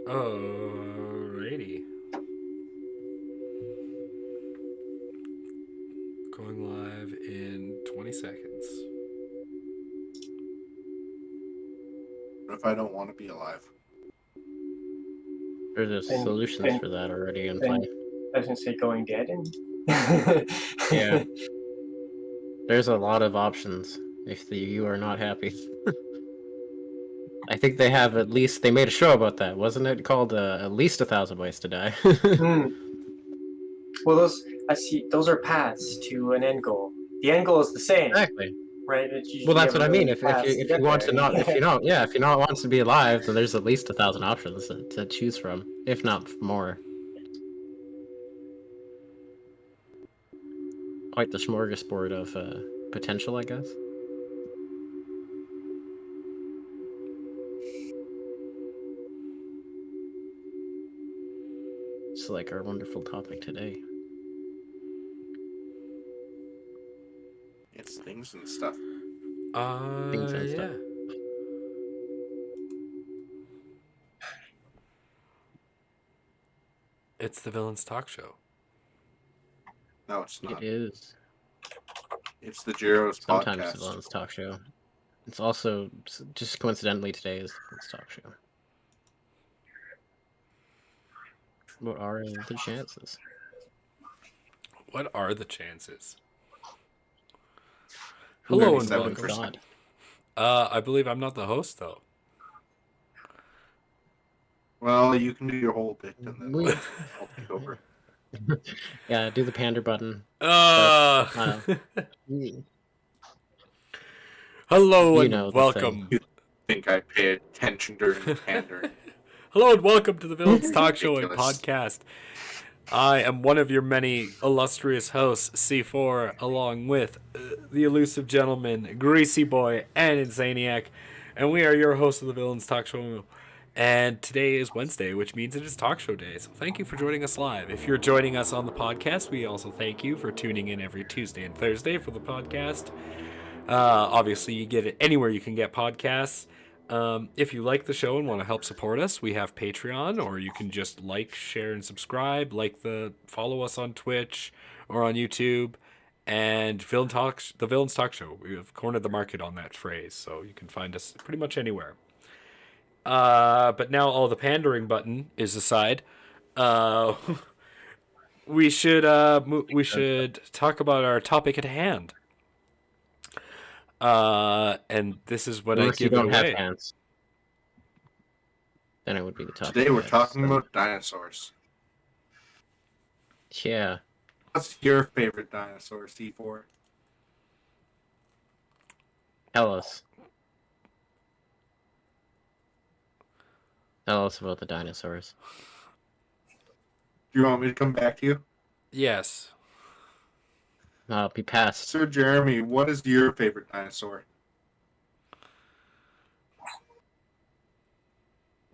Alrighty. Going live in 20 seconds. What if I don't want to be alive? There's solutions for that already in play. I was gonna say going dead and Yeah. There's a lot of options if you are not happy. I think they have at least, they made a show about that, wasn't it? Called At Least 1,000 Ways to Die. Well, those are paths to an end goal. The end goal is the same, Exactly. right? Well, that's what I mean. If you want to not, if you not wants to be alive, then there's at least 1,000 options to choose from, if not more. Quite the smorgasbord of potential, I guess. It's like our wonderful topic today. It's things and stuff. Things and stuff. It's the Villains Talk Show. No, it's not. It is. It's the Jiro's Sometimes podcast. the Villains Talk Show. It's also, just coincidentally, today is the Villains Talk Show. What are the chances? What are the chances? Hello and 37%. welcome. I believe I'm not the host, though. Well, you can do your whole bit and then I'll take over. Yeah, do the pander button. Hello You know and the welcome. You think I pay attention during the pander? Hello and welcome to the Villains Talk Show and Ridiculous. podcast. I am one of your many illustrious hosts, C4, along with the elusive gentleman, Greasy Boi, and Insaniac, and we are your hosts of the Villains Talk Show. And today is Wednesday, which means it is talk show day. So thank you for joining us live. If you're joining us on the podcast, we also thank you for tuning in every Tuesday and Thursday for the podcast. Obviously, you get it anywhere you can get podcasts. If you like the show and want to help support us, we have Patreon, or you can just like, share, and subscribe. Follow us on Twitch or on YouTube. And the Villains Talk Show. We have cornered the market on that phrase, so you can find us pretty much anywhere. But now all the pandering button is aside. We should talk about our topic at hand. And this is what Unless I give you it don't away. have hands. Then it would be the topic. Today we're talking about dinosaurs. Yeah. What's your favorite dinosaur, C4? Tell us. Tell us about the dinosaurs. Do you want me to come back to you? Yes. Be passed. Sir Jeremy, what is your favorite dinosaur?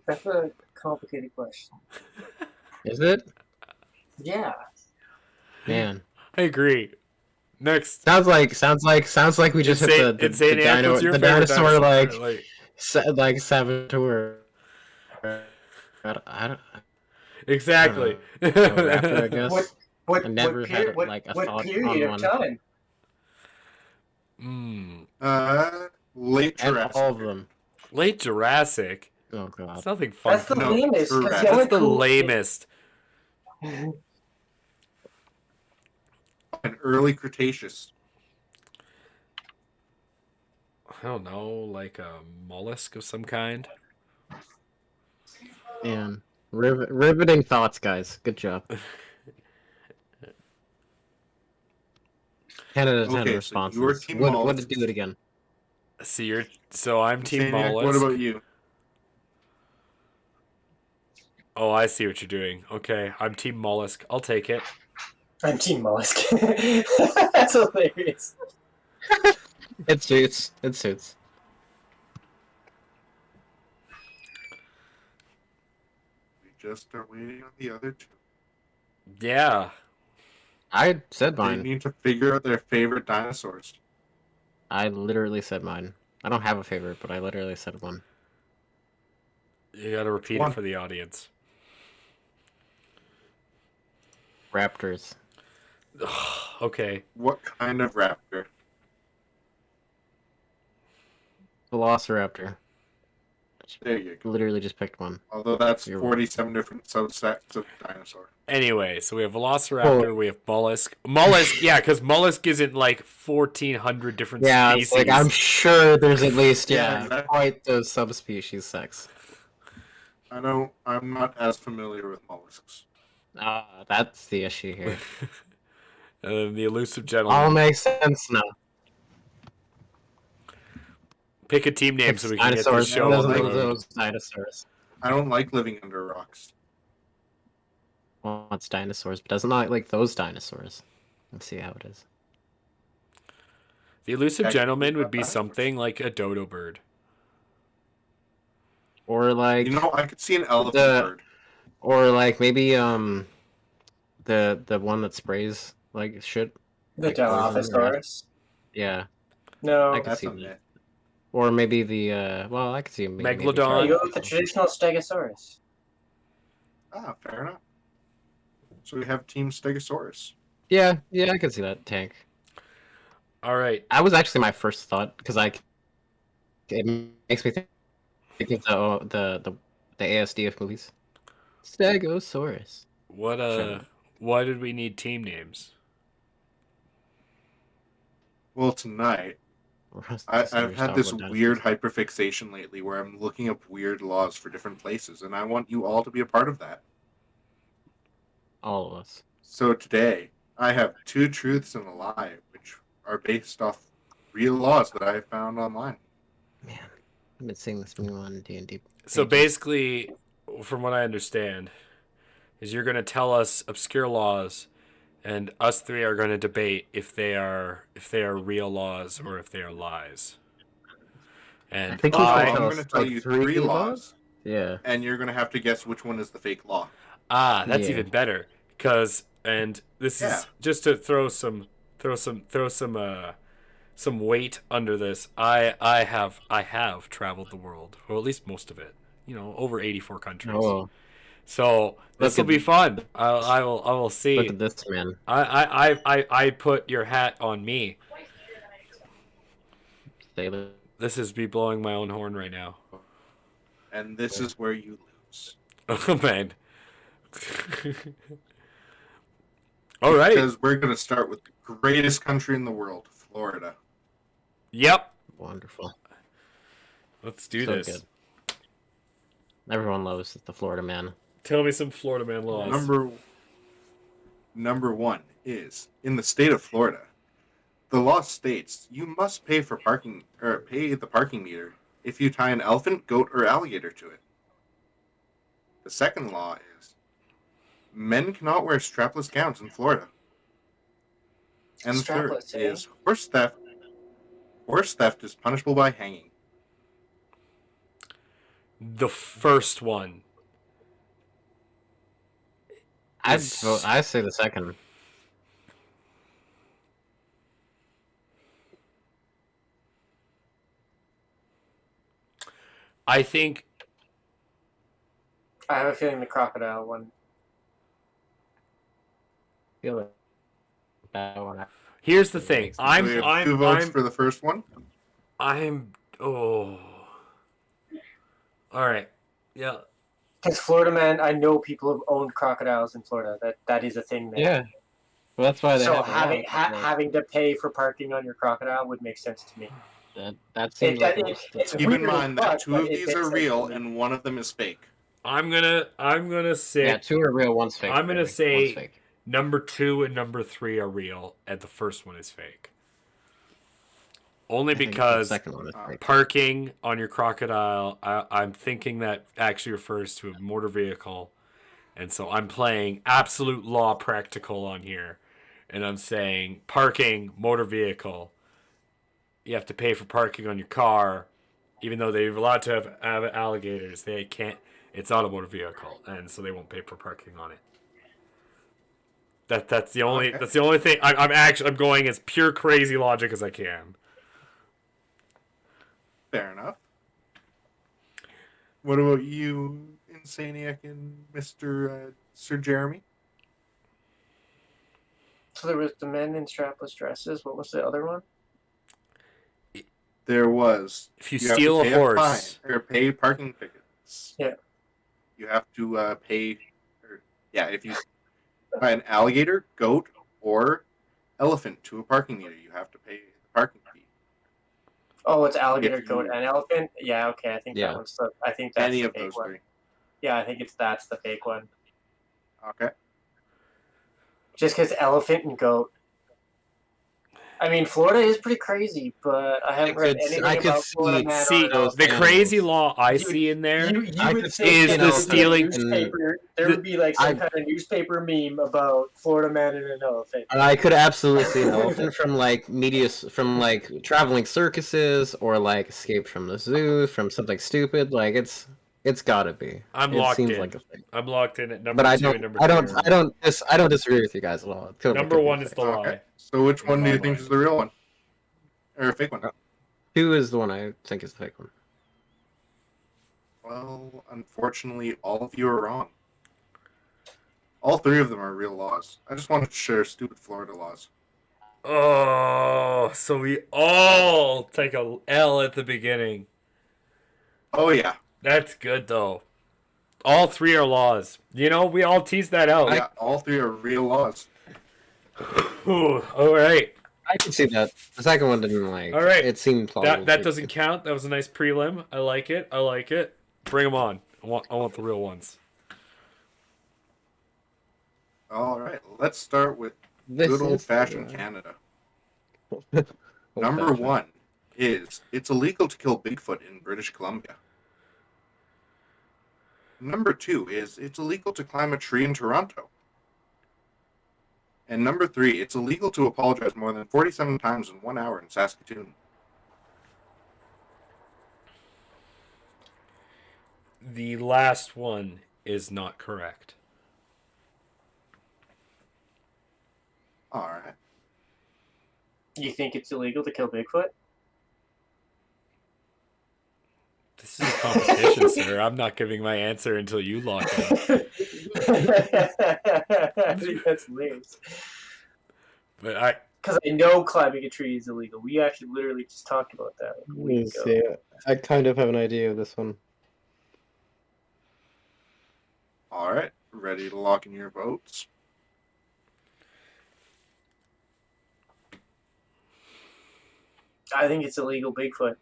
That's a complicated question. Is it? Yeah. Man. I agree. Next. Sounds like we just hit the Insaniac, what's your favorite dinosaur like saboteur. I don't. exactly. Raptor, I guess. What I never had a what thought period on of one. time? Late And Jurassic. all of them. Late Jurassic. Oh god. It's nothing fun. That's the No, lamest. correct. That's That's the cool. lamest. An early Cretaceous. I don't know, like a mollusk of some kind. Man. Riveting thoughts, guys. Good job. 10 out of 10 Okay, so responses. your team What mollusks. do it again? So I'm Team Insaniac, Mollusk. what about you? Oh, I see what you're doing. Okay, I'm Team Mollusk. I'll take it. I'm Team Mollusk. That's hilarious. It suits. It suits. We just are waiting on the other two. Yeah. I said They mine. need to figure out their favorite dinosaurs. I literally said mine. I don't have a favorite, but I literally said one. You gotta repeat it for the audience. Raptors. Okay. What kind of raptor? Velociraptor. There you go. Literally just picked one. Although that's You're 47 different subsets of dinosaur. Anyway, so we have Velociraptor, we have Mollusk. Mollusk, yeah, because Mollusk isn't like 1,400 different Yeah, species. it's like I'm sure there's at least Yeah, exactly. quite those subspecies sex. I'm not as familiar with mollusks. That's the issue here. And then the elusive All gentleman. makes sense now. Pick a team name so we can get this Dinosaurs. show on the road. Those dinosaurs. I don't like living under rocks. Well, it's dinosaurs, but doesn't like those dinosaurs. Let's see how it is. The elusive Actually, gentleman would be dinosaurs. something like a dodo bird. Or like I could see an elephant bird. or like maybe the one that sprays like shit. The Like poison, Dilophosaurus. Yeah. No. I could That's see a that. myth. Or maybe the well, I could see maybe Megalodon. You go with the traditional Stegosaurus. Ah, fair enough. So we have Team Stegosaurus. Yeah, I could see that tank. All right. That was actually my first thought because it makes me think of the ASDF movies. Stegosaurus. Why did we need team names? Well, tonight, I've had this weird hyperfixation lately where I'm looking up weird laws for different places, and I want you all to be a part of that. All of us. So today, I have 2 truths and a lie, which are based off real laws that I found online. Man, I've been seeing this new on D&D. So basically, from what I understand, is you're going to tell us obscure laws, and us three are going to debate if they are real laws or if they are lies. And I think I'm going to tell you 3 laws, Yeah. and you're going to have to guess which one is the fake law. that's Yeah. even better, and this is just to throw some weight under this. I have traveled the world, or at least most of it. Over 84 countries. Oh, So this will be fun. I will see. look at this man. I put your hat on me. Sailor. This is me blowing my own horn right now. And this is where you lose. Oh man. All right. Because we're going to start with the greatest country in the world, Florida. Yep. Wonderful. Let's do So this. good. Everyone loves the Florida man. Tell me some Florida man laws. Number 1 is, in the state of Florida, the law states you must pay for parking, or pay the parking meter if you tie an elephant, goat, or alligator to it. The second law is, men cannot wear strapless gowns in Florida. And the third Strapless, eh? is, horse theft. Horse theft is punishable by hanging. The first one. I say the second. I think I have a feeling the crocodile one. Feel like that one. here's the thing. So we have 2 votes for the first one. Oh. All right. Yeah. Because Florida man, I know people have owned crocodiles in Florida. That is a thing there. Yeah. Well, that's why they So have having to pay for parking on your crocodile would make sense to me. that seems like it's Keep in weird, mind that but 2 of it these makes are sense real to me. and 1 of them is fake. I'm gonna say 2 are real, 1's fake. I'm gonna One's say fake. number 2 and number 3 are real, and the first one is fake. Only I think because the second one is fake. parking on your crocodile, I'm thinking that actually refers to a motor vehicle, and so I'm playing absolute law practical on here, and I'm saying parking motor vehicle. You have to pay for parking on your car, even though they're allowed to have alligators. They can't. It's not a motor vehicle, and so they won't pay for parking on it. That's the only thing. I'm going as pure crazy logic as I can. Fair enough. What about you, Insaniac and Mr. Sir Jeremy? So there was the men in strapless dresses. What was the other one? There was. If you have to steal a pay horse, fine, or pay parking tickets. Yeah. You have to pay. If you buy an alligator, goat, or elephant to a parking meter, you have to pay the parking fee. Oh, it's alligator, If goat, you- and elephant. Yeah, okay. I think Yeah. that one's the. I think that's Any the of fake those one. three. Yeah, I think that's the fake one. Okay. Just because elephant and goat. I mean, Florida is pretty crazy, but I haven't read anything about Florida man see on an elephant. the crazy law I You- see in there. You I would could think is that the there would be a stealing- newspaper. There the- would be like some I- kind of newspaper meme about Florida man and an elephant. I could absolutely see an elephant from like from like traveling circuses or like escaped from the zoo from something stupid. Like it's gotta be. I'm it locked seems in. like a thing. I'm locked in at number But I 2 don't. and number I 3. don't. I don't disagree with you guys at all. It could- Number could be 1 is fake. the lie. Okay. So which one do you think is the real one? Or a fake one? 2 is the one I think is the fake one. Well, unfortunately, all of you are wrong. All 3 of them are real laws. I just wanted to share stupid Florida laws. Oh, so we all take a L at the beginning. Oh yeah, That's good though. All 3 are laws. You know, we all teased that out. yeah. All 3 are real laws. Ooh, all right. I can see that. The second one didn't like. All right. It seemed plausible. That doesn't count. That was a nice prelim. I like it. I like it. Bring them on. I want the real ones. All right, let's start with This good is- old-fashioned Canada. Old-fashioned. Number 1 is it's illegal to kill Bigfoot in British Columbia. Number 2 is it's illegal to climb a tree in Toronto. And number 3, it's illegal to apologize more than 47 times in 1 hour in Saskatoon. The last one is not correct. All right. You think it's illegal to kill Bigfoot? This is a competition, sir. I'm not giving my answer until you lock in. I think that's lame. But Because I know climbing a tree is illegal. We actually literally just talked about that a week ago. See, I kind of have an idea of this one. All right. Ready to lock in your votes? I think it's illegal Bigfoot. I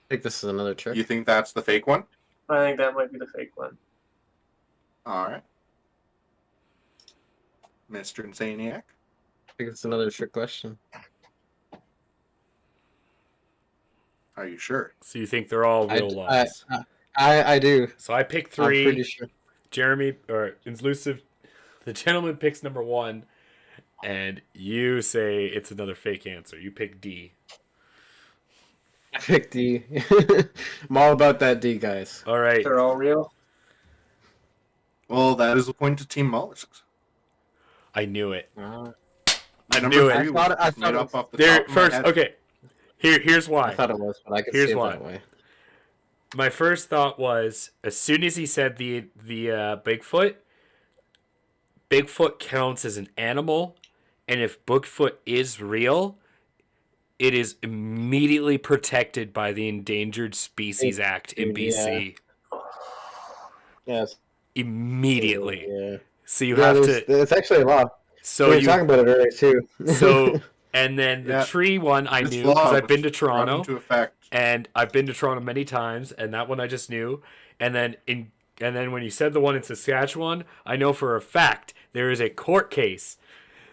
think this is another trick. You think that's the fake one? I think that might be the fake one. All right. Mr. Insaniac? I think it's another trick question. Are you sure? so you think they're all real laws? I do. So I pick I'm 3. pretty sure. Jeremy or Elusive, the gentleman picks number 1, and you say it's another fake answer. You pick D. I picked D. I'm all about that D, guys. All right. They're all real? Well, that is the point to Team Mollusks. I knew it. Uh, I Number knew it. 3 I thought- was I thought made it up was- off the There top of my first. head. Okay. Here's why. I thought it was, but I could Here's see it why. that way. My first thought was as soon as he said the Bigfoot counts as an animal, and if Bigfoot is real, it is immediately protected by the Endangered Species Act in BC. Yes. Immediately. Yeah. So you Yeah, have there's- to. It's actually a law. So we were you. talking about it earlier too. So and then the Yeah. tree one I This knew law because I've been to was brought Toronto. into effect. And I've been to Toronto many times, and that one I just knew. And then when you said the one in Saskatchewan, I know for a fact there is a court case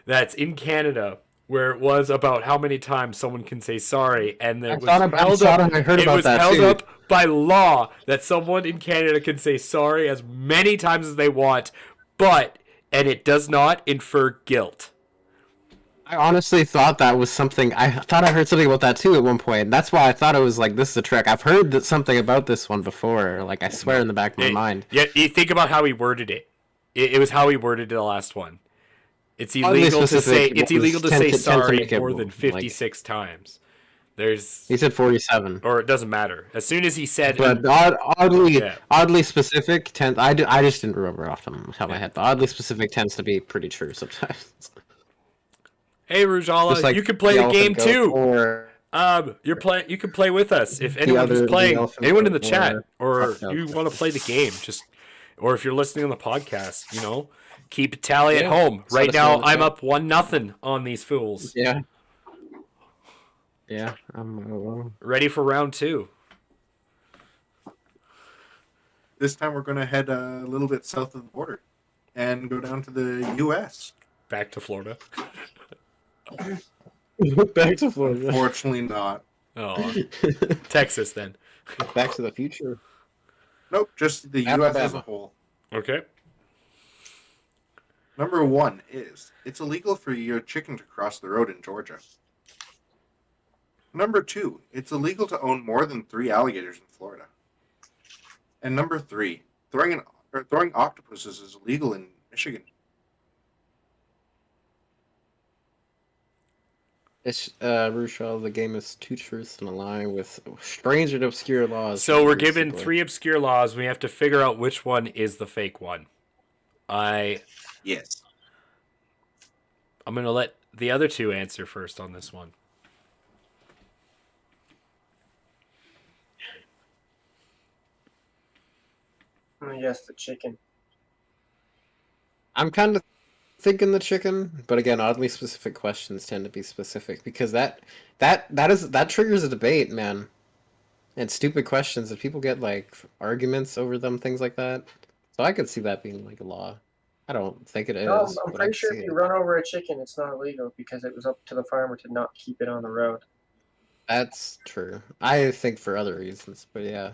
that's in Canada where it was about how many times someone can say sorry, and it was held up. I heard It about was that held too. up by law that someone in Canada can say sorry as many times as they want, and it does not infer guilt. I honestly thought that was something. I thought I heard something about that too at one point. That's why I thought it was like this is a trick. I've heard something about this one before. Like I swear in the back of my mind. Yeah, you think about how he worded it. It was how he worded the last one. It's Oddly illegal to say specific, it's was illegal to tend say to sorry make it more than like- 56 times. He said 47. Or it doesn't matter. As soon as he said... But oddly specific tends... I just didn't remember off the top of my head, but oddly specific tends to be pretty true sometimes. Hey, Rujala, like you can play the game too. Or You can play with us if anyone who's playing, anyone in the chat, or you want to play the game, or if you're listening on the podcast, keep a tally at home. Right now, I'm up 1-0 on these fools. Yeah. Yeah. I'm ready for round 2. This time we're going to head a little bit south of the border and go down to the U.S. Back to Florida. Back to Florida. Unfortunately not. Oh, Texas then. Back to the future. Nope, just the U.S. as a whole. Okay. Number 1 is, it's illegal for your chicken to cross the road in Georgia. Number 2, it's illegal to own more than 3 alligators in Florida. And number 3, throwing octopuses is illegal in Michigan. It's Rushal, the game is 2 truths and a lie with strange and obscure laws. So we're given 3 obscure laws. We have to figure out which one is the fake one. Yes. I'm going to let the other 2 answer first on this one. Yes, the chicken. I'm kind of thinking the chicken, but again, oddly specific questions tend to be specific because that triggers a debate, man. And stupid questions that people get like arguments over them, things like that. So I could see that being like a law. I don't think it is. No, I'm pretty sure if you run over a chicken, it's not illegal because it was up to the farmer to not keep it on the road. That's true. I think for other reasons, but yeah.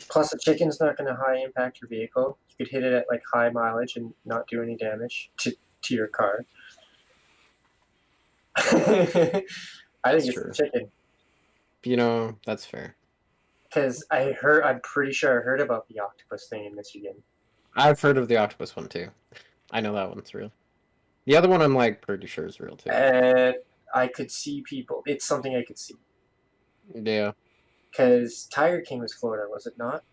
Plus, a chicken's not going to high impact your vehicle. You could hit it at like high mileage and not do any damage to your car. I think it's the chicken. That's fair. Because I'm pretty sure I heard about the octopus thing in Michigan. I've heard of the octopus one too. I know that one's real. The other one I'm like pretty sure is real too. And I could see people. It's something I could see. Yeah. Because Tiger King was Florida, was it not?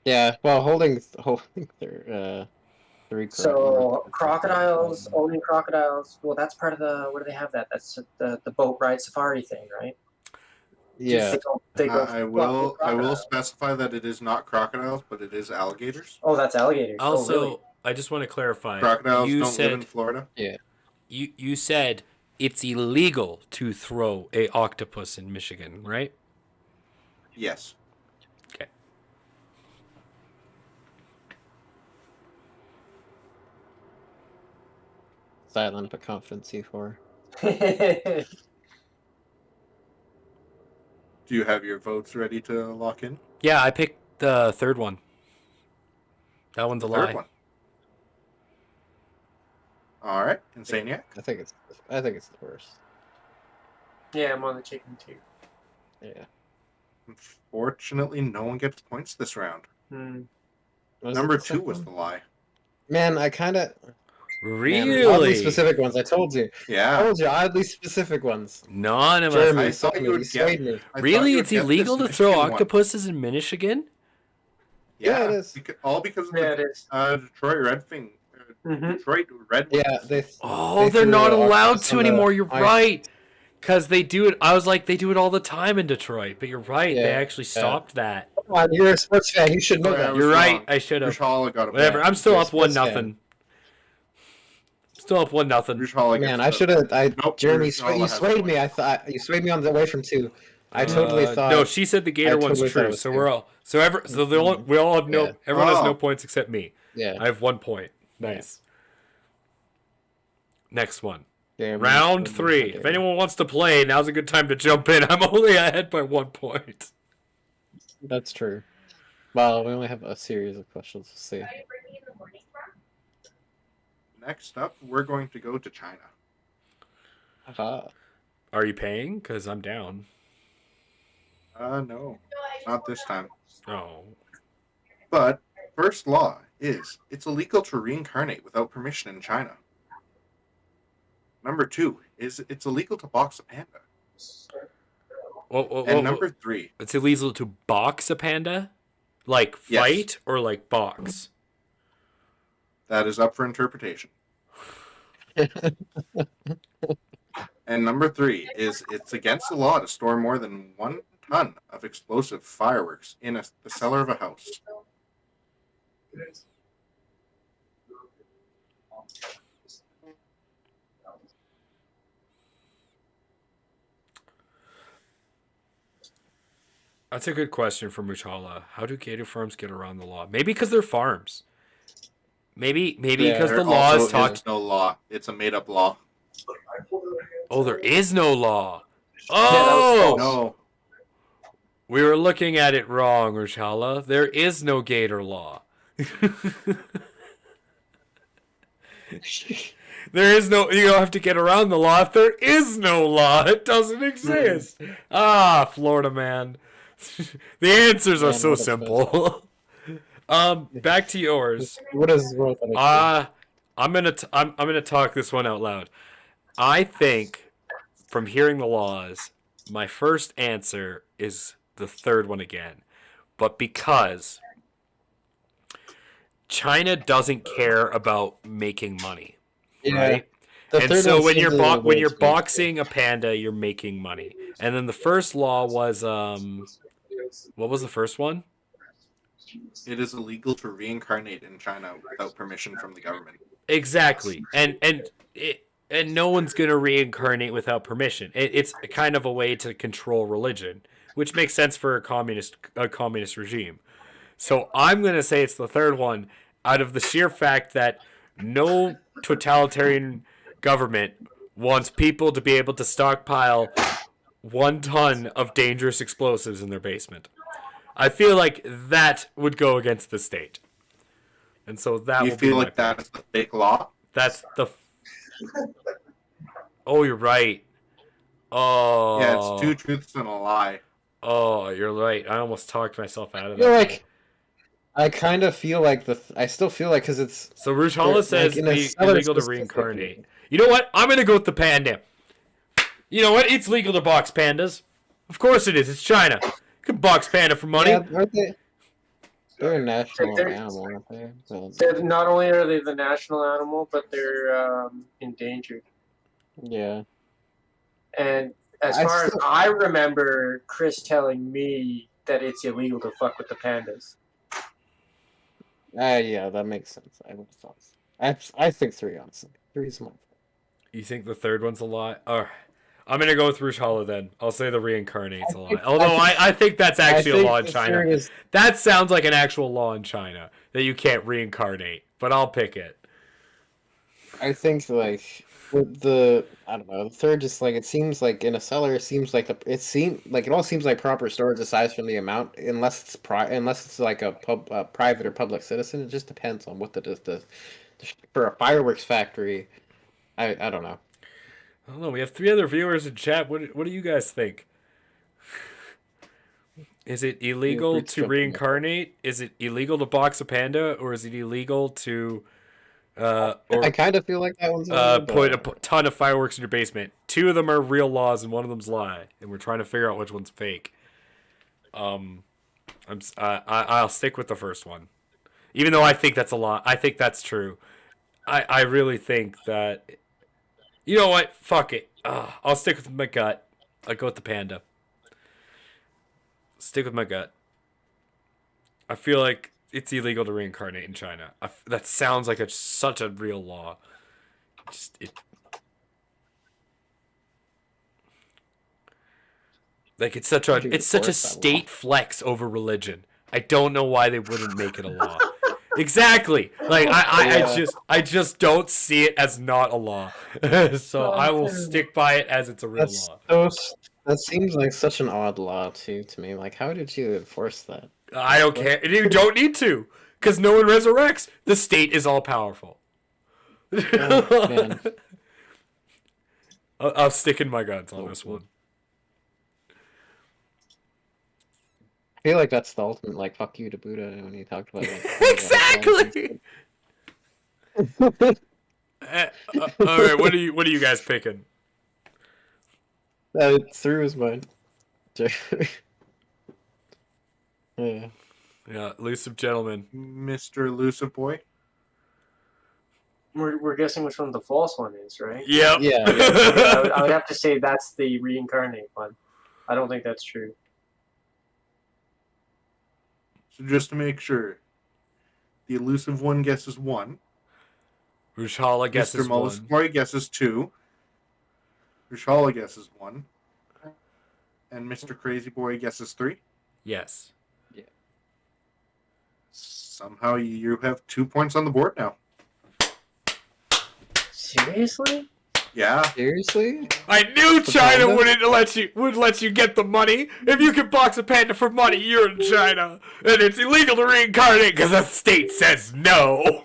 Yeah, well, holding their 3 So crocodiles, owning crocodiles. Well, that's part of the. Where do they have that? That's the boat ride safari thing, right? Yeah. I will specify that it is not crocodiles, but it is alligators. Oh, that's alligators. Also, really? I just want to clarify. Crocodiles don't live in Florida. Yeah. You said it's illegal to throw a octopus in Michigan, right? Yes. Okay. Silent but confident C4. Do you have your votes ready to lock in? Yeah, I picked the third one. That one's a lie. Third one. All right, Insaniac. I think it's the worst. Yeah, I'm on the chicken too. Yeah. Unfortunately, no one gets points this round. Number 2 was the lie. Man, I kind of... Really? Oddly specific ones, I told you. Yeah. I told you, oddly specific ones. None of Jeremy, us. you swayed me. Really? It's illegal to throw octopuses in Michigan? Yeah, it is. Because of Detroit Red Wings. Detroit Red Wings. Yeah, they're not allowed to anymore. You're right. Because they do it. I was like, they do it all the time in Detroit. But you're right. They actually stopped that. Come on, you're a sports fan. You should know that. You're right. I should have. Whatever. I'm still up 1-0. Still up 1-0. Man, I should have. Jeremy, you swayed me. I thought you swayed me on the way from 2. I totally thought. No, she said the Gator one's true. So we're all. We all have no. Everyone has no points except me. Yeah. I have 1 point. Nice. Next one. Round 3. If anyone wants to play, now's a good time to jump in. I'm only ahead by 1 point. That's true. Well, we only have a series of questions to see. Next up, we're going to go to China. Are you paying? Because I'm down. No. Not this time. Oh. But first law is it's illegal to reincarnate without permission in China. Number 2 is it's illegal to box a panda. And number 3. It's illegal to box a panda? Like fight or like box? That is up for interpretation. And number 3 is it's against the law to store more than 1 ton of explosive fireworks in the cellar of a house. That's a good question from Muchala. How do gator farms get around the law? Maybe because they're farms. Maybe because the law is talked. No law. It's a made-up law. Oh, there is no law. Oh no. We were looking at it wrong, Muchala. There is no gator law. There is no. You don't have to get around the law if there is no law. It doesn't exist. Florida man. The answers are so simple. Back to yours. What is wrong with I'm gonna talk this one out loud. I think, from hearing the laws, my first answer is the third one again, but because China doesn't care about making money, right? And so when you're boxing a panda, you're making money. And then the first law was what was the first one? It is illegal to reincarnate in China without permission from the government. Exactly, and no one's gonna reincarnate without permission. It's kind of a way to control religion, which makes sense for a communist regime. So I'm gonna say it's the third one, out of the sheer fact that no totalitarian government wants people to be able to stockpile 1 ton of dangerous explosives in their basement. I feel like that would go against the state. And so that you feel like that is the fake law? That's the... Oh, you're right. Oh. Yeah, it's 2 truths and a lie. Oh, you're right. I almost talked myself out of that. Like, I kind of feel like I still feel like because it's... So Ruchala says it's illegal to reincarnate. You know what? I'm going to go with the panda. You know what? It's legal to box pandas. Of course it is. It's China. You can box panda for money. Yeah, aren't they? They're a national animal, aren't they? So, not only are they the national animal, but they're endangered. Yeah. And as far as I remember, Chris telling me that it's illegal to fuck with the pandas. Yeah, that makes sense. I think 3, honestly. 3 is my fault. You think the third one's a lie? I'm going to go with Ruchala then. I'll say the reincarnate's a lie. Although I think that's actually a law in China. That sounds like an actual law in China, that you can't reincarnate. But I'll pick it. I think, like, with I don't know, the third just, like, it seems like in a cellar, it all seems like proper storage aside from the amount, unless it's like a private or public citizen. It just depends on what for a fireworks factory. I don't know. I don't know. We have 3 other viewers in chat. What do you guys think? Is it illegal to reincarnate? Is it illegal to box a panda, or is it illegal to I kind of feel like that one's put a ton of fireworks in your basement? 2 of them are real laws and 1 of them's lie, and we're trying to figure out which one's fake. I'll stick with the first one, even though I think that's a lie. I think that's true. I really think that. You know what? Fuck it. I'll stick with my gut. I'll go with the panda. Stick with my gut. I feel like it's illegal to reincarnate in China. That sounds like such a real law. It's such a state flex over religion. I don't know why they wouldn't make it a law. Exactly. Like I just don't see it as not a law. So I will stick by it as it's a real law. That seems like such an odd law too to me. Like, how did you enforce that? I don't care. You don't need to, because no one resurrects. The state is all powerful. Oh, man. I'll stick in my guns on this one. I feel like that's the ultimate, like, fuck you to Buddha when he talked about it. Exactly! Alright, what are you guys picking? That through his mind. Yeah. Yeah, elusive gentleman. Mr. Elusive Boy. We're guessing which one the false one is, right? Yep. Yeah. I would have to say that's the reincarnate one. I don't think that's true. So just to make sure, the elusive one guesses 1. Rushala guesses Mr. Mollusk 1. Boy guesses 2. Rushala guesses 1. And Mr. Crazy Boy guesses 3. Yes. Somehow you have 2 points on the board now. Seriously? Yeah. Seriously? I knew The China panda? would let you get the money. If you can box a panda for money, you're in China, and it's illegal to reincarnate because the state says no.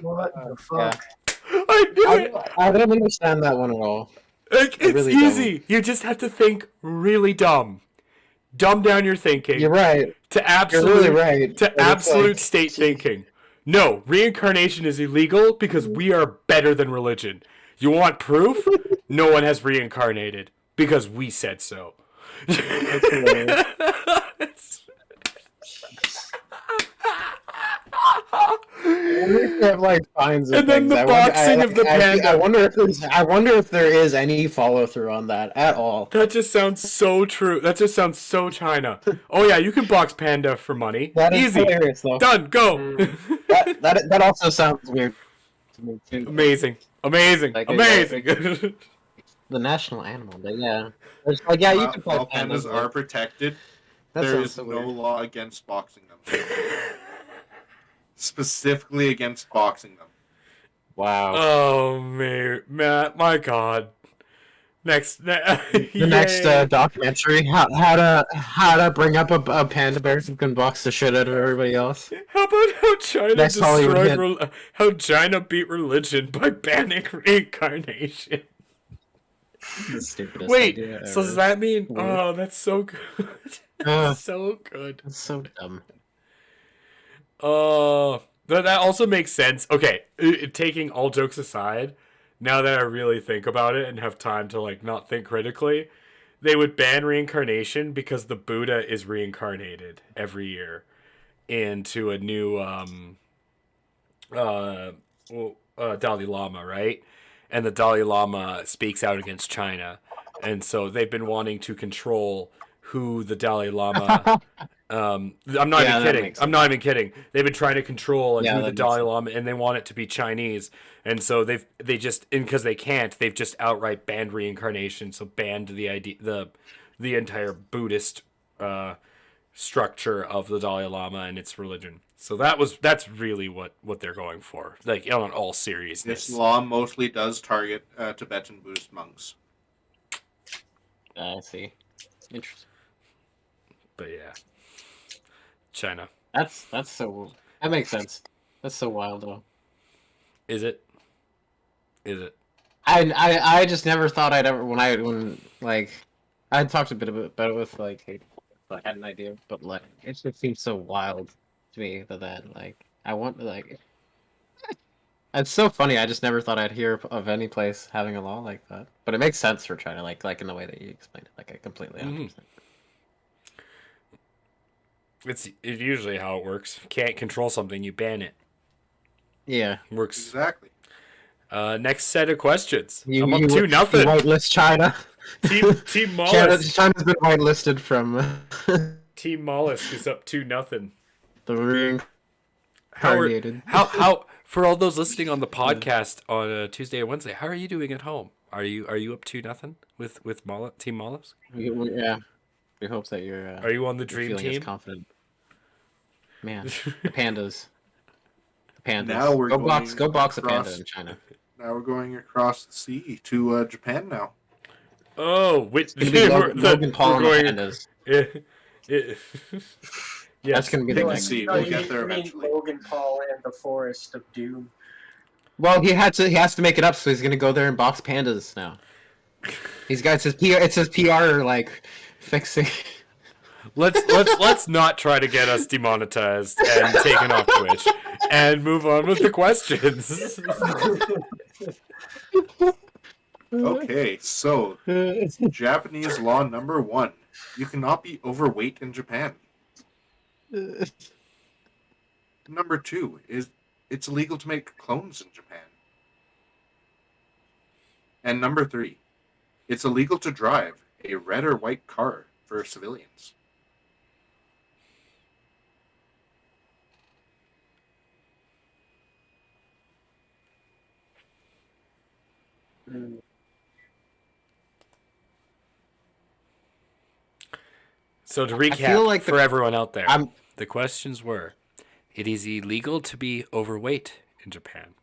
What the fuck? I knew it. I don't understand that one at all. Like, I it's really easy. You just have to think really dumb. Dumb down your thinking. You're right. To absolute, You're really right. to But it's absolute like- state thinking. No, reincarnation is illegal because we are better than religion. You want proof? No one has reincarnated because we said so. That's hilarious. I wonder if they have like fines And then the boxing of the panda. I wonder if there is any follow through on that at all. That just sounds so true. That just sounds so China. Oh yeah, you can box panda for money. That is Easy. hilarious though. Done. Go. That also sounds weird to me too. Amazing. Amazing. Like, Amazing. The national animal, but yeah. It's like yeah, you can play While pandas are protected, there sounds is so no weird. law against boxing them. Specifically against boxing them. Wow. Oh Matt, my God. The next documentary, how to bring up a panda bear who can box the shit out of everybody else. How about how China Next Hollywood destroyed how China beat religion by banning reincarnation? The stupidest Wait, idea ever. so does that mean? Weird. Oh, that's so good. Ugh. So good. That's so dumb. That also makes sense. Okay, taking all jokes aside, now that I really think about it and have time to like not think critically, they would ban reincarnation because the Buddha is reincarnated every year into a new Dalai Lama, right? And the Dalai Lama speaks out against China, and so they've been wanting to control who the Dalai Lama. I'm not Yeah, even that kidding. makes I'm not even kidding. They've been trying to control Yeah, who that the makes Dalai sense. Lama, and they want it to be Chinese. And so they just, and because they can't, they've just outright banned reincarnation. So banned the idea, the entire Buddhist structure of the Dalai Lama and its religion. So that's really what they're going for. Like on all seriousness. This law mostly does target Tibetan Buddhist monks. I see. Interesting. But yeah, China. That's so. That makes sense. That's so wild though. Is it? Is it? I just never thought I'd ever when like I talked a bit about it with like I had an idea, but like it just seems so wild to me that like I want like it's so funny. I just never thought I'd hear of any place having a law like that. But it makes sense for China, like in the way that you explained it. Like I completely understand. It's usually how it works. Can't control something, you ban it. Yeah. Works. Exactly. Next set of questions. You, I'm up you, 2-0. you whitelist China. Team Mollusk. China's been whitelisted from Team Mollusk is up 2-0. the How reincarnated. how for all those listening on the podcast on Tuesday or Wednesday? How are you doing at home? Are you up 2-0 with Team Mollusk? Yeah. We hope that you're. Are you on the you're dream feeling as team? confident. Man, the pandas. The pandas. Now we're go going box a panda across- in China. Now we're going across the sea to Japan now. Oh, wait, It's gonna be Logan Paul and the going. pandas. Yes. That's gonna be the Let's next. see. No, We'll you get there mean eventually. Logan Paul and the Forest of Doom. Well, he has to make it up, so he's gonna go there and box pandas now. He's got his PR. It's his PR like fixing. Let's not try to get us demonetized and taken off Twitch, and move on with the questions. Okay, so Japanese law number 1. You cannot be overweight in Japan. Number 2 is it's illegal to make clones in Japan. And number 3, it's illegal to drive a red or white car for civilians. So to recap like for everyone out there, the questions were: it is illegal to be overweight in Japan.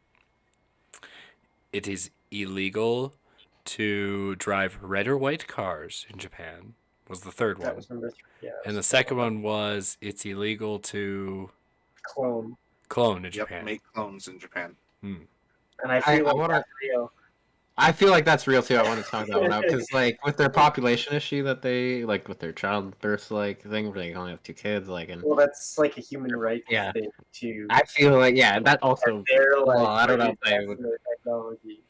It is illegal to drive red or white cars in Japan. Was the third That one. was number 3. Yeah. And the second one was it's illegal to Clone. clone in Yep, Japan. make clones in Japan. And I feel like that's real. I feel like that's real too. I want to talk about that because, like, with their population issue that they like with their childbirth thing, where they only have 2 kids, like, and Well, that's like a human right Yeah. thing too. I feel like that also. And they're like, Well, I don't know if they would, technology.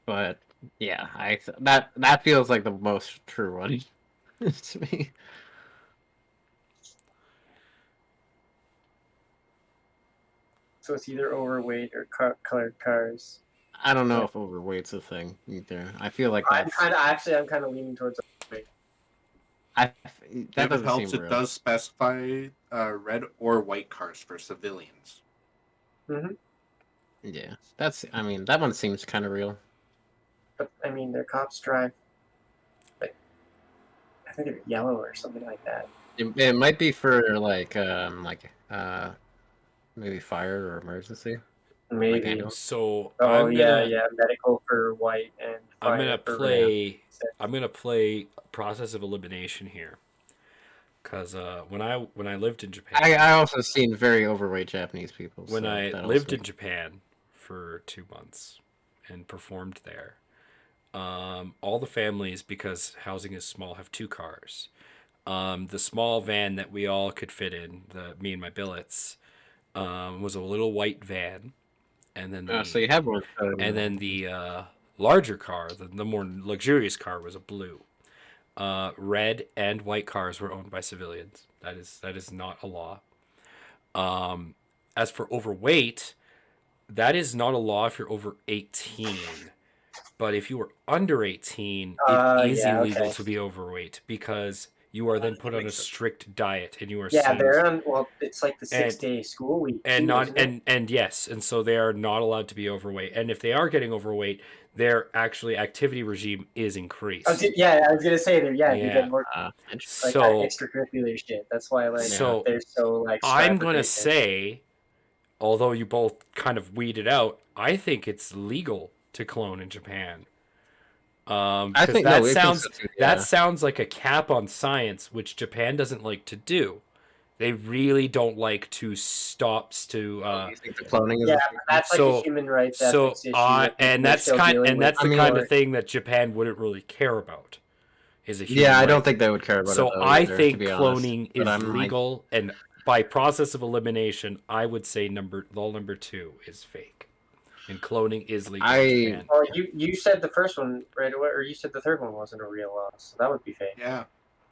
but yeah, that feels like the most true one to me. So it's either overweight or colored cars. I don't know if overweight's a thing either. I feel like I'm that's, kind of leaning towards overweight. that If doesn't it helps, seem it real. does specify red or white cars for civilians. Mm-hmm. Yeah, that one seems kind of real. But I mean, their cops drive like I think they're yellow or something like that. It might be for maybe fire or emergency. Maybe. ambulance. So yeah, medical for white and I'm fire gonna for play. red. I'm gonna play process of elimination here, because when I lived in Japan, I also seen very overweight Japanese people. when so I that lived also- in Japan for 2 months and performed there, all the families, because housing is small, have 2 cars. The small van that we all could fit in, me and my billets, was a little white van, and then so you have more. and then the larger car, the more luxurious car, was a blue. Red and white cars were owned by civilians. That is not a law. As for overweight, that is not a law if you're over 18. But if you are under 18, it is illegal to be overweight, because you are then put on a strict diet, and you are Yeah, sent, they're on. Well, it's like the 6-day school week. and too, not isn't it? and yes, and so they are not allowed to be overweight. And if they are getting overweight, their actually activity regime is increased. I was gonna say there. Yeah, you Yeah. get more like So that extracurricular shit. That's why they're so like. I'm gonna strapped say, although you both kind of weeded out, I think it's legal to clone in Japan. I think that it sounds so too, yeah. that sounds like a cap on science, which Japan doesn't like to do. They really don't like to stops to. You think the cloning is Yeah, that's like So- a human rights So ethics issue. that and they're that's still kind dealing and with. that's the I mean, kind Or- of thing that Japan wouldn't really care about. Is a human Yeah, I don't right. think they would care about So it. Though, I either, think to be honest. cloning But is I'm, like, legal, and by process of elimination, I would say law number 2 is fake, and cloning is legal in Japan. Well, you said the first one right away, or you said the third one wasn't a real law, so that would be fake. Yeah.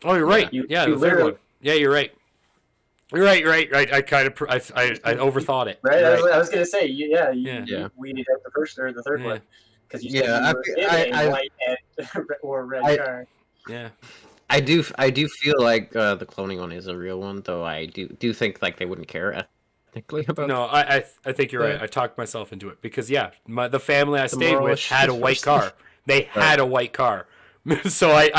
Oh, you're right. You- Yeah, you the third literally- one. Yeah, you're right. You're right. I kind of I overthought it. Right? You're I was gonna say, you Yeah. weeded out the first or the third Yeah. one because you said Yeah, you were in a white and or red car. Yeah. I do feel like the cloning one is a real one, though. I do think like they wouldn't care ethically about. No, I think you're right. Yeah. I talked myself into it because the family I The stayed moral with issue had a white first. car. They had a white car, so I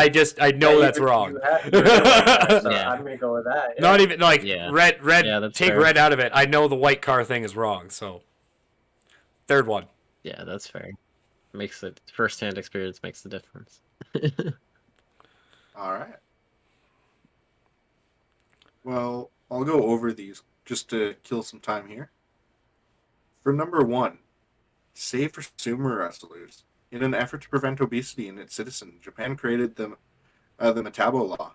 know Yeah, that's you wrong. had- you had that, so Yeah. I'm gonna go with that. Yeah. Not even like Yeah. red. Yeah, that's Take fair. red out of it. I know the white car thing is wrong. So third one. Yeah, that's fair. Makes it first-hand experience makes the difference. All right. Well, I'll go over these just to kill some time here. For number 1, save for sumo wrestlers. In an effort to prevent obesity in its citizens, Japan created the Metabo Law.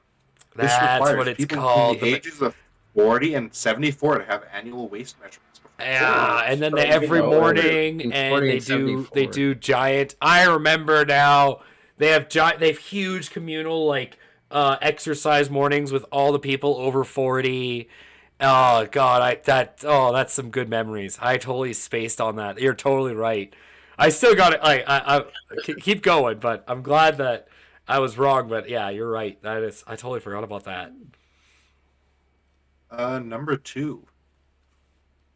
This That's requires what it's people called. between the ages of 40 and 74 to have annual waist measurements before Yeah, and then So they, even every though- morning, Between and 40 they and do 74. giant. I remember now. They have huge communal like exercise mornings with all the people over 40. Oh god, that's some good memories. I totally spaced on that. You're totally right. I still got it. I keep going, but I'm glad that I was wrong. But yeah, you're right. I totally forgot about that. Number 2.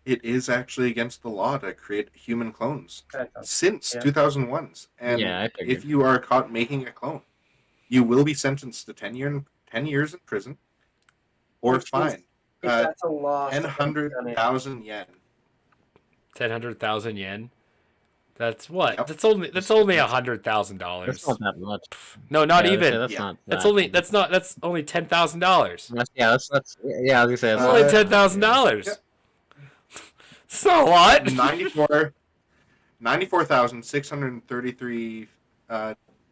It is actually against the law to create human clones since Yeah. 2001. And Yeah, I figured. if you are caught making a clone, you will be sentenced to 10 years in prison or Which is- fined If that's a loss, 10,000 yen. 100,000 yen. That's what? Yep. That's only $100,000. That's not that much. No, not Yeah, even. That's Yeah. not. That's that only much. that's only $10,000. Yeah, that's yeah. I was gonna say That's that's only Uh, $10,000. Yep. So what? 94,633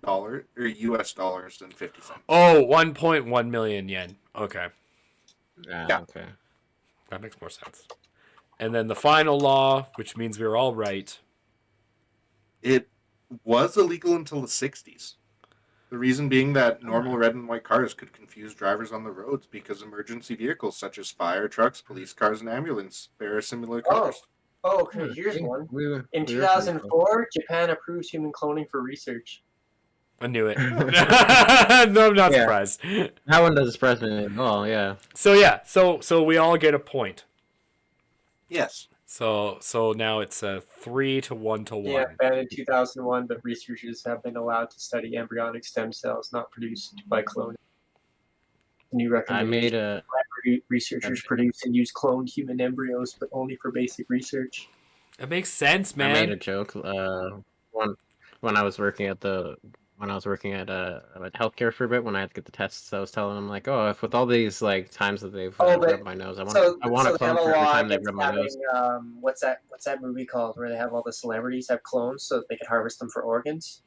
dollar or US dollars and 50 cents. Oh, 1.1 million yen. Okay, Yeah. Okay. that makes more sense. And then the final law, which means we were all right. It was illegal until the 60s. The reason being that normal red and white cars could confuse drivers on the roads because emergency vehicles such as fire trucks, police cars, and ambulance bear similar colors. Oh, okay. Here's one. In We were pretty close. 2004, Japan approves human cloning for research. I knew it. No, I'm not Yeah. surprised. That one doesn't surprise me at all. Yeah. So yeah, so we all get a point. Yes. So now it's a 3 to 1 to 1. Yeah, banned in 2001, but researchers have been allowed to study embryonic stem cells not produced by cloning. New I recommendation. made a. Researchers produce and use cloned human embryos, but only for basic research. It makes sense, I made a man. joke. When I was working at healthcare for a bit, when I had to get the tests, I was telling them like, oh, if with all these like times that they've Oh, but- rubbed my nose, I want a they clone have a for every law time they against rub my nose. having, what's that movie called where they have all the celebrities have clones so that they can harvest them for organs?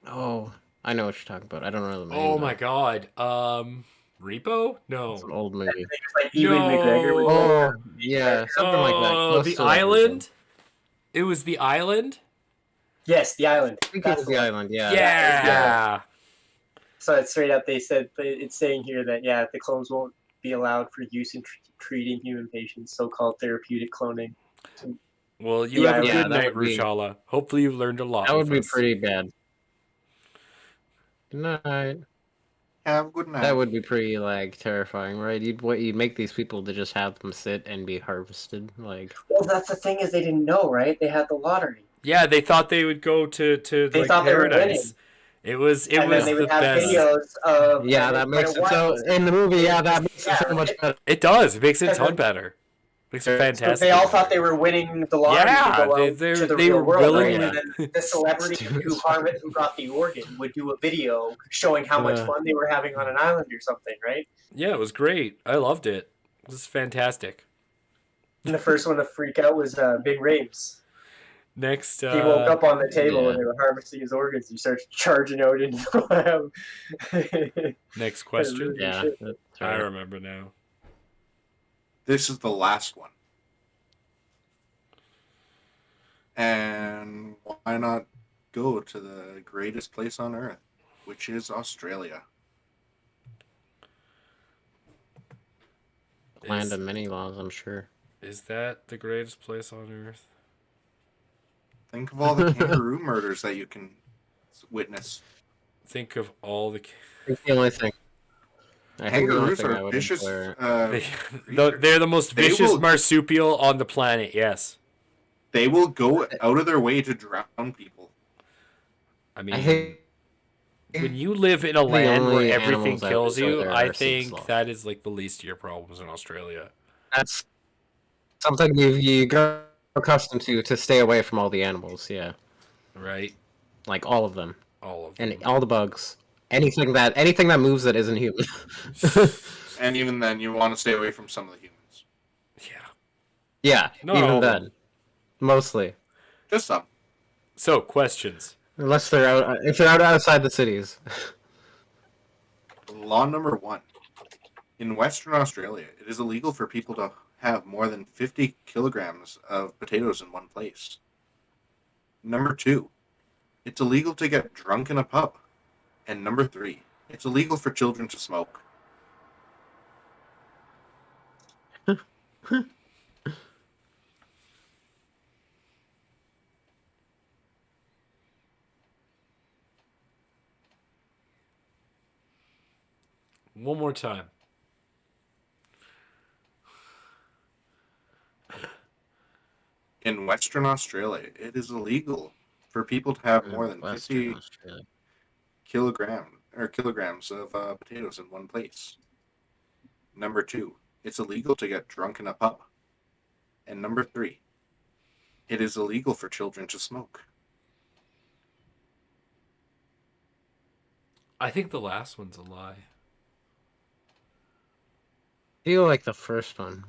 Oh, I know what you're talking about. I don't know the name. Oh though. my god. Repo? It's an No. old movie. It's like Ewan McGregor. Was Oh, yeah, something like that. Close The to that, island? It was the island? Yes, the island. I think it That's was the the one. island. Yeah. Yeah. So it's straight up. They said it's saying here that the clones won't be allowed for use in treating human patients, so-called therapeutic cloning. Well, you Yeah, have a yeah, good that night, would be- Rushala. Hopefully you've learned a lot. That would with be us. pretty bad. Good night. Have a good night. That would be pretty like terrifying, right? You'd make these people to just have them sit and be harvested, like. Well, that's the thing is they didn't know, right? They had the lottery. Yeah, they thought they would go to They like thought they were paradise. It was And then they the would have best. videos of Yeah, that makes it so. In the movie, yeah, that makes it so much better. It does. It makes it a And ton then- better. Makes it So fantastic. they all thought they were winning the lottery Yeah, to go they- out they- to the they real were world, right? willingly- And then the celebrity who got the organ would do a video showing how much fun they were having on an island or something, right? Yeah, it was great. I loved it. It was fantastic. And the first one to freak out was Big Rapes. Next, He woke up on the table yeah. when they were harvesting his organs. He starts charging out into the lab. next question. Yeah, Shit. that's I right. remember now. This is the last one. And why not go to the greatest place on earth, which is Australia? Land of many laws, I'm sure. Is that the greatest place on earth? Think of all the kangaroo murders that you can witness. Think of all the. It's the only thing. I think the only Kangaroos thing I are would vicious. They, they're the most They vicious will- marsupial on the planet. Yes. They will go out of their way to drown people. I mean, I hate. when you live in a The land where only everything animals I kills would say you, there I are think sloths. that is like the least of your problems in Australia. That's something you got accustomed to stay away from all the animals. Yeah, Right? like all of them All of them. and all the bugs. Anything that moves that isn't human. And even then, you want to stay away from some of the humans. Yeah. Yeah, Not all even of then, mostly. Just some. So, questions. Unless they're out, if they're outside the cities. Law number 1. In Western Australia, it is illegal for people to have more than 50 kilograms of potatoes in one place. Number 2, it's illegal to get drunk in a pub. And number 3, it's illegal for children to smoke. One more time. In Western Australia, it is illegal for people to have more than 50 kilograms of potatoes in one place. Number 2, it's illegal to get drunk in a pub. And number 3, it is illegal for children to smoke. I think the last one's a lie. I feel like the first one.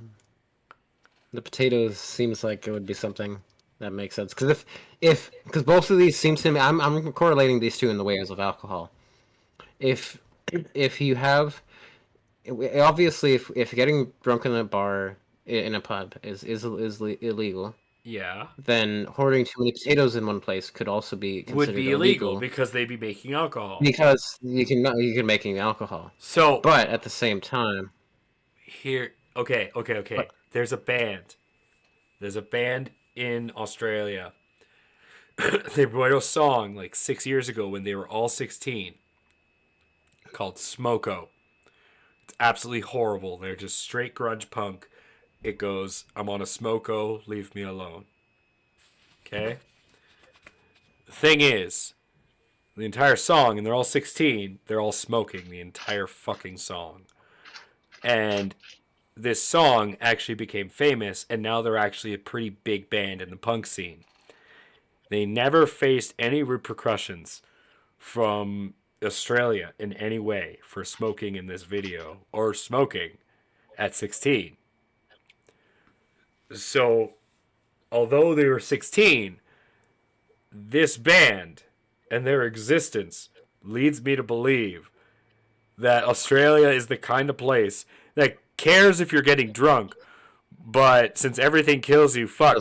The potatoes seems like it would be something that makes sense. Because because both of these seem to me, I'm correlating these two in the ways of alcohol. If you have, obviously, if getting drunk in a bar in a pub is illegal, Yeah. then hoarding too many potatoes in one place could also be considered Would be illegal because they'd be making alcohol. because you can making alcohol. So, But at the same time, here, okay. What? There's a band. There's a band in Australia. They wrote a song like 6 years ago when they were all 16 called Smoko. It's absolutely horrible. They're just straight grunge punk. It goes, I'm on a smoko, leave me alone. Okay? The thing is, the entire song, and they're all 16, they're all smoking the entire fucking song. And this song actually became famous, and now they're actually a pretty big band in the punk scene. They never faced any repercussions from Australia in any way for smoking in this video, or smoking at 16. So, although they were 16, this band and their existence leads me to believe that Australia is the kind of place that cares if you're getting drunk, but since everything kills you, fuck.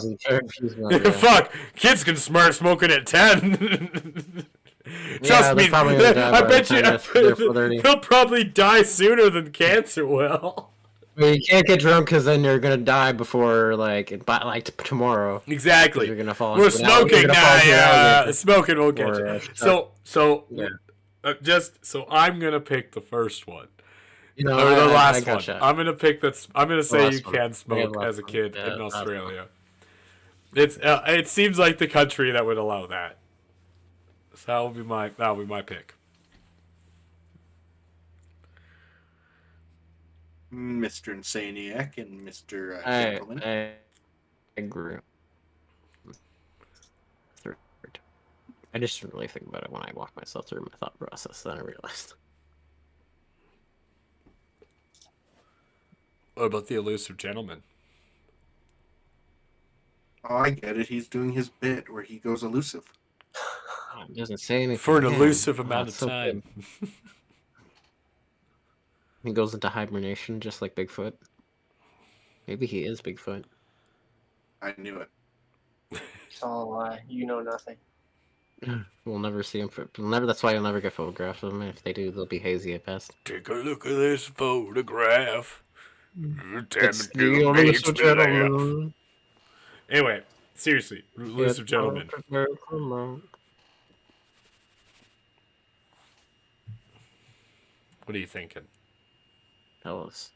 Fuck, kids can start smoking at 10. Trust me, I bet you they'll probably die sooner than cancer will. Well, you can't get drunk because then you're gonna die before tomorrow. Exactly. You're gonna fall. We're smoking now. Yeah, smoking will get you. So yeah. Just so I'm gonna pick the first one. You know, or the last one. Gotcha. I'm gonna pick that. I'm gonna say you one. can smoke Yeah, as a kid yeah, in Australia. It seems like the country that would allow that. So that will be my pick. Mr. Insaniac and Mr. Gentleman. I agree. I just didn't really think about it when I walked myself through my thought process. Then I realized. What about the elusive gentleman? Oh, I get it. He's doing his bit where he goes elusive. It doesn't say anything. For an elusive amount of time. He goes into hibernation just like Bigfoot. Maybe he is Bigfoot. I knew it. It's all a lie. You know nothing. We'll never see him. That's why you'll never get photographs of him. If they do, they'll be hazy at best. Take a look at this photograph. It's the elusive gentleman. Anyway, seriously, elusive gentleman. What are you thinking? Tell us.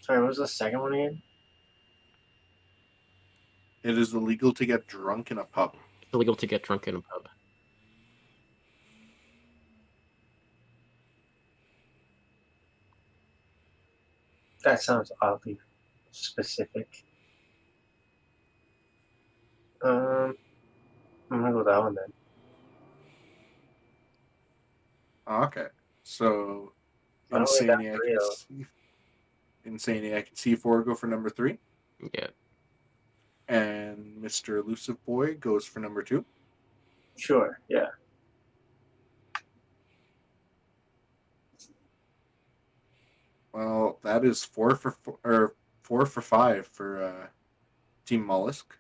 Sorry, what was the second one again? It is illegal to get drunk in a pub. It's illegal to get drunk in a pub. That sounds oddly specific. I'm gonna go with that one then. Okay. So I don't really got Insaniac three, and C4 go for number 3. Yeah. And Mr. Elusive Boy goes for number 2. Sure, yeah. Well, that is 4 for 5 for Team Mollusk.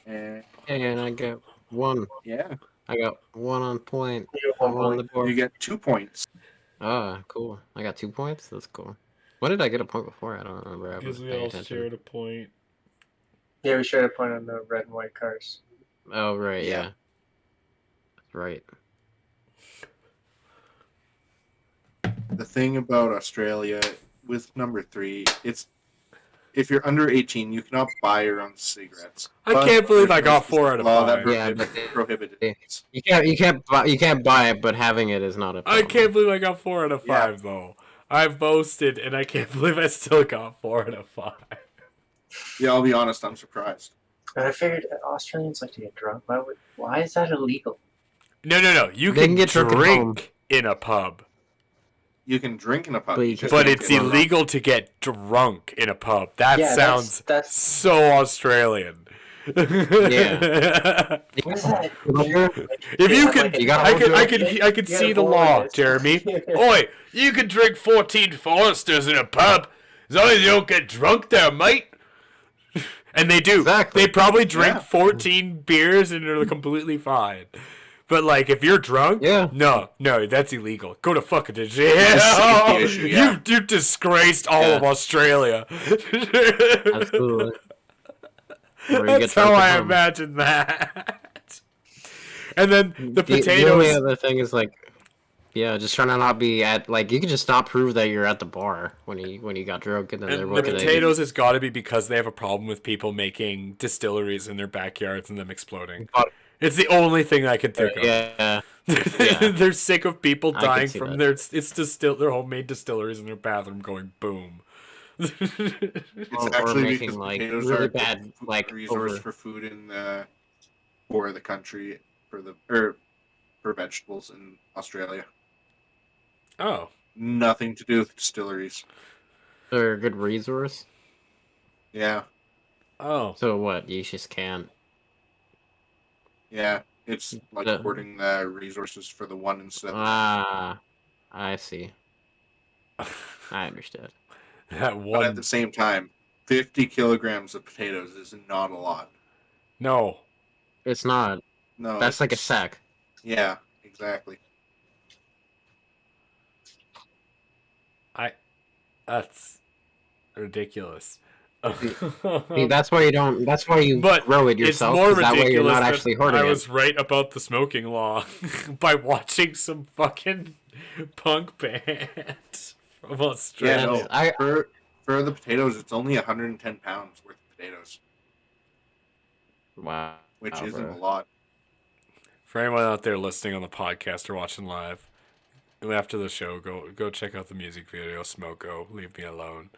And And I got one. yeah, I got one on point. You got I'm 1 on the point. board. you get 2 points. Ah, cool. I got 2 points? That's cool. When did I get a point before? I don't remember. I Because wasn't we paying all attention. shared a point. Yeah, we shared a point on the red and white cars. Oh, right, Yeah. yeah. That's right. The thing about Australia with number 3, it's if you're under 18, you cannot buy your own cigarettes. I But can't believe I there's no got 4 out of specific law that 5. Yeah, but prohibited they- it. you can't buy it, but having it is not a I problem. can't believe I got 4 out of 5, Yeah. though. I've boasted, and I can't believe I still got 4 out of 5. Yeah, I'll be honest, I'm surprised. And I figured Australians like to get drunk. Why is that illegal? No. You They can can get drunk at drink in a pub, You can drink in a pub, But you just but don't it's get drunk. illegal to get drunk in a pub. That Yeah, sounds that's so Australian. Yeah. what is that? If you have, could, like, a You gotta I hold could, your I own could, thing? I could You see gotta the hold law, this. Jeremy. Oi, you can drink 14 Foresters in a pub as long as you don't get drunk there, mate. And they do. Exactly. They probably drink Yeah. 14 beers and they're completely fine. But like, if you're drunk, Yeah. no, that's illegal. Go to fucking a safety issue, yeah. You disgraced all Yeah. of Australia. Absolutely. Or you That's get drunk how at I home. imagine that. And then the The only potatoes. other thing is like, yeah, just trying to not be at like you can just not prove that you're at the bar when you got drunk and then they're And the looking at you. potatoes has got to be because they have a problem with people making distilleries in their backyards and them exploding. But- It's the only thing I can think of. Yeah, yeah. They're sick of people I can dying see from that. their homemade distilleries in their bathroom going boom. It's Or actually making, because like, potatoes really are a bad, good like, resource over- for food in for the country for vegetables in Australia. Oh, Nothing to do with distilleries. They're a good resource. Yeah, oh, So what? You just can't. yeah. It's like The- hoarding the resources for the one instead of Ah, I see. I understood. that But at one. the same time, 50 kilograms of potatoes is not a lot. No, It's not. No, That's like a it's- sack. Yeah, exactly. that's ridiculous. See, that's why you don't. That's why you But grow it it's yourself. more 'Cause that way you're ridiculous not that actually hoarding I it. was right about the smoking law by watching some fucking punk band from Yeah, Australia. no. I- For the potatoes, it's only 110 pounds worth of potatoes, Wow. which Wow, isn't bro. a lot. For anyone out there listening on the podcast or watching live, after the show, go check out the music video. Smoko, leave me alone.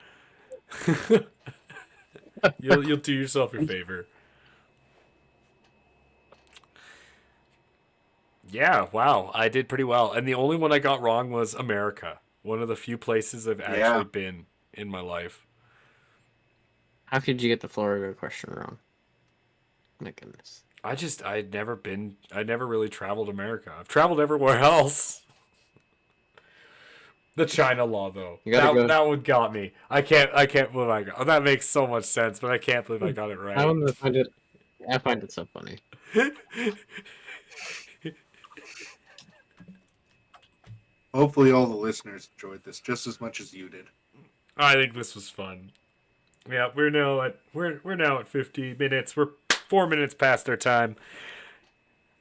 You'll do yourself a favor. Yeah, wow, I did pretty well, and the only one I got wrong was America. One of the few places I've actually Yeah. been in my life. How could you get the Florida question wrong? My goodness. I'd never really traveled America. I've traveled everywhere else. The China law, though, You gotta go- that one got me. I can't believe I got. That makes so much sense, but I can't believe I got it right. I find it so funny. Hopefully, all the listeners enjoyed this just as much as you did. I think this was fun. Yeah, we're now at 50 minutes. We're 4 minutes past our time.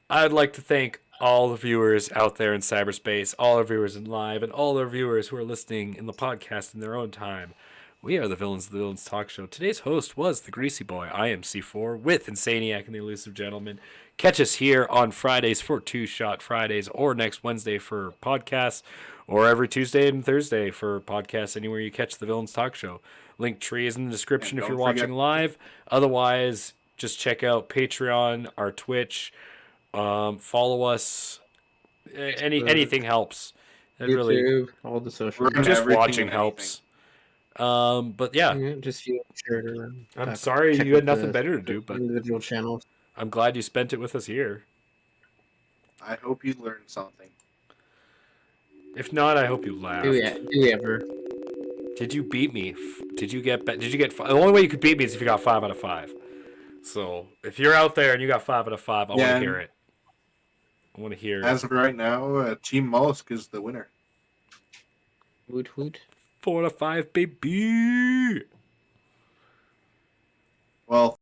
I'd like to thank all the viewers out there in cyberspace, all our viewers in live, and all our viewers who are listening in the podcast in their own time. We are the Villains of the Villains Talk Show. Today's host was the Greasy Boy. I am C4 with Insaniac and the Elusive Gentleman. Catch us here on Fridays for Two Shot Fridays, or next Wednesday for podcasts, or every Tuesday and Thursday for podcasts anywhere you catch the Villains Talk Show. Link tree is in the description And if you're don't forget- watching live. Otherwise, just check out Patreon, our Twitch. Follow us. Anything helps. It really, YouTube, all the social. We're- just everything watching and helps. But yeah, Yeah, just share it around. I'm sorry Check you had out nothing the better to do, but individual channels. I'm glad you spent it with us here. I hope you learned something. If not, I hope you laughed. Do we ever? Did you beat me? Did you get? Did you get? The only way you could beat me is if you got 5 out of 5. So if you're out there and you got 5 out of 5, I want to hear it. I want to hear. As of right now, Team Mollusk is the winner. Woot woot. 4 out of 5, baby. Well,